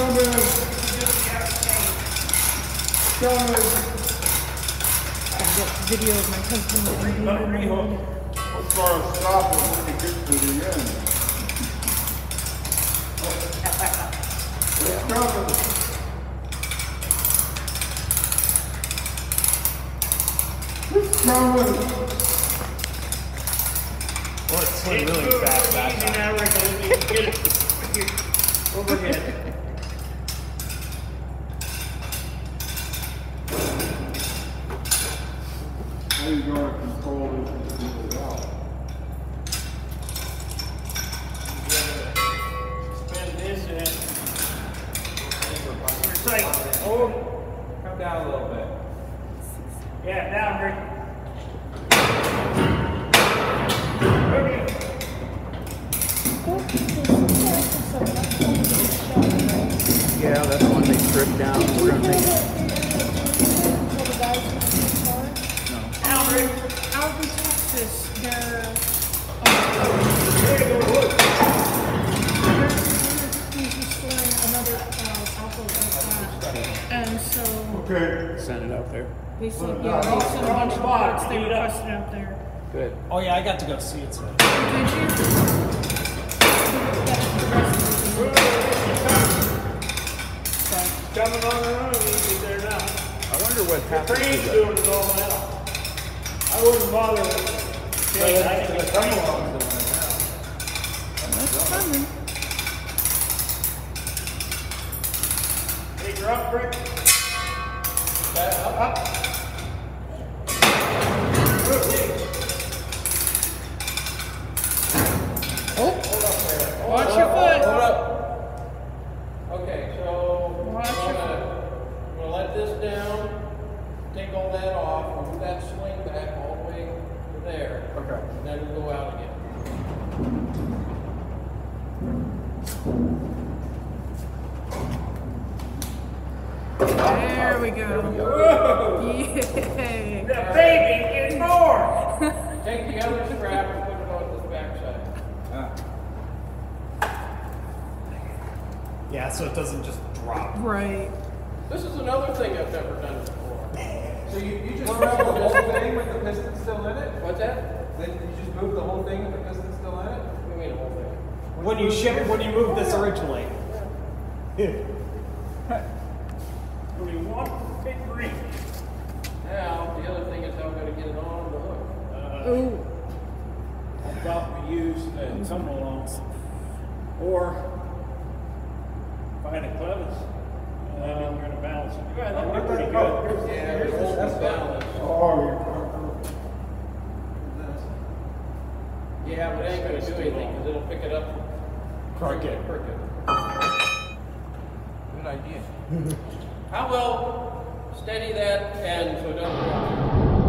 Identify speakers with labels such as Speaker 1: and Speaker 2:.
Speaker 1: I've got video of my husband getting
Speaker 2: What's our stop when we get to the end? It's coming. It's coming.
Speaker 3: Well, it's swing really fast back.
Speaker 4: Get it. Overhead.
Speaker 2: How are you going to control this and get it out?
Speaker 4: Spin this in. Tight. Oh,
Speaker 3: Come down a little bit.
Speaker 4: yeah, down, Rick. Okay.
Speaker 3: Yeah, that's one they stripped down. We're gonna make it.
Speaker 4: Down, Rick.
Speaker 1: Out in Texas, they're restoring another alpha plant, and so
Speaker 2: Okay.
Speaker 3: Send it out there.
Speaker 1: they sent a bunch of parts they requested out there.
Speaker 3: Good.
Speaker 5: Oh yeah, I got to go see it. So.
Speaker 1: Did you?
Speaker 4: Coming on their own, easy there now.
Speaker 3: I wonder what
Speaker 4: The
Speaker 3: happened to
Speaker 4: crane's
Speaker 3: the...
Speaker 4: doing it all now. I wouldn't bother with it. I can the crane on.
Speaker 1: That's coming.
Speaker 4: Hey, you're up, Rick. Up.
Speaker 1: Oh, watch your foot.
Speaker 6: Hold up. Okay, so
Speaker 1: Watch your foot.
Speaker 6: I'm gonna let this down, take all that off, move that swing back all the way to there.
Speaker 2: Okay.
Speaker 6: And then we'll go out again.
Speaker 1: There we go.
Speaker 4: Whoa!
Speaker 1: Yay.
Speaker 4: The baby is more!
Speaker 6: Take the other strap and put it on this backside.
Speaker 5: Yeah, so it doesn't just drop.
Speaker 1: Right.
Speaker 6: This is another thing I've never done before.
Speaker 7: So you just rub the whole thing with the piston still in it?
Speaker 6: What's that?
Speaker 7: Then you just move the whole thing with the piston still in it?
Speaker 6: What do you mean the whole thing?
Speaker 5: When you moved this originally.
Speaker 4: What do you want? Big ring.
Speaker 6: Now, the other thing is how I'm gonna get it on the hook.
Speaker 1: Ooh.
Speaker 4: I thought we used come-alongs or find a clevis. And then you're going to balance it. Yeah, that'd be pretty good.
Speaker 6: Yeah, there's this balance.
Speaker 2: Oh, you're
Speaker 6: Yeah, but it ain't gonna do anything because it'll pick it up.
Speaker 5: Crook it.
Speaker 7: Good idea.
Speaker 6: How will steady that and so it doesn't drop.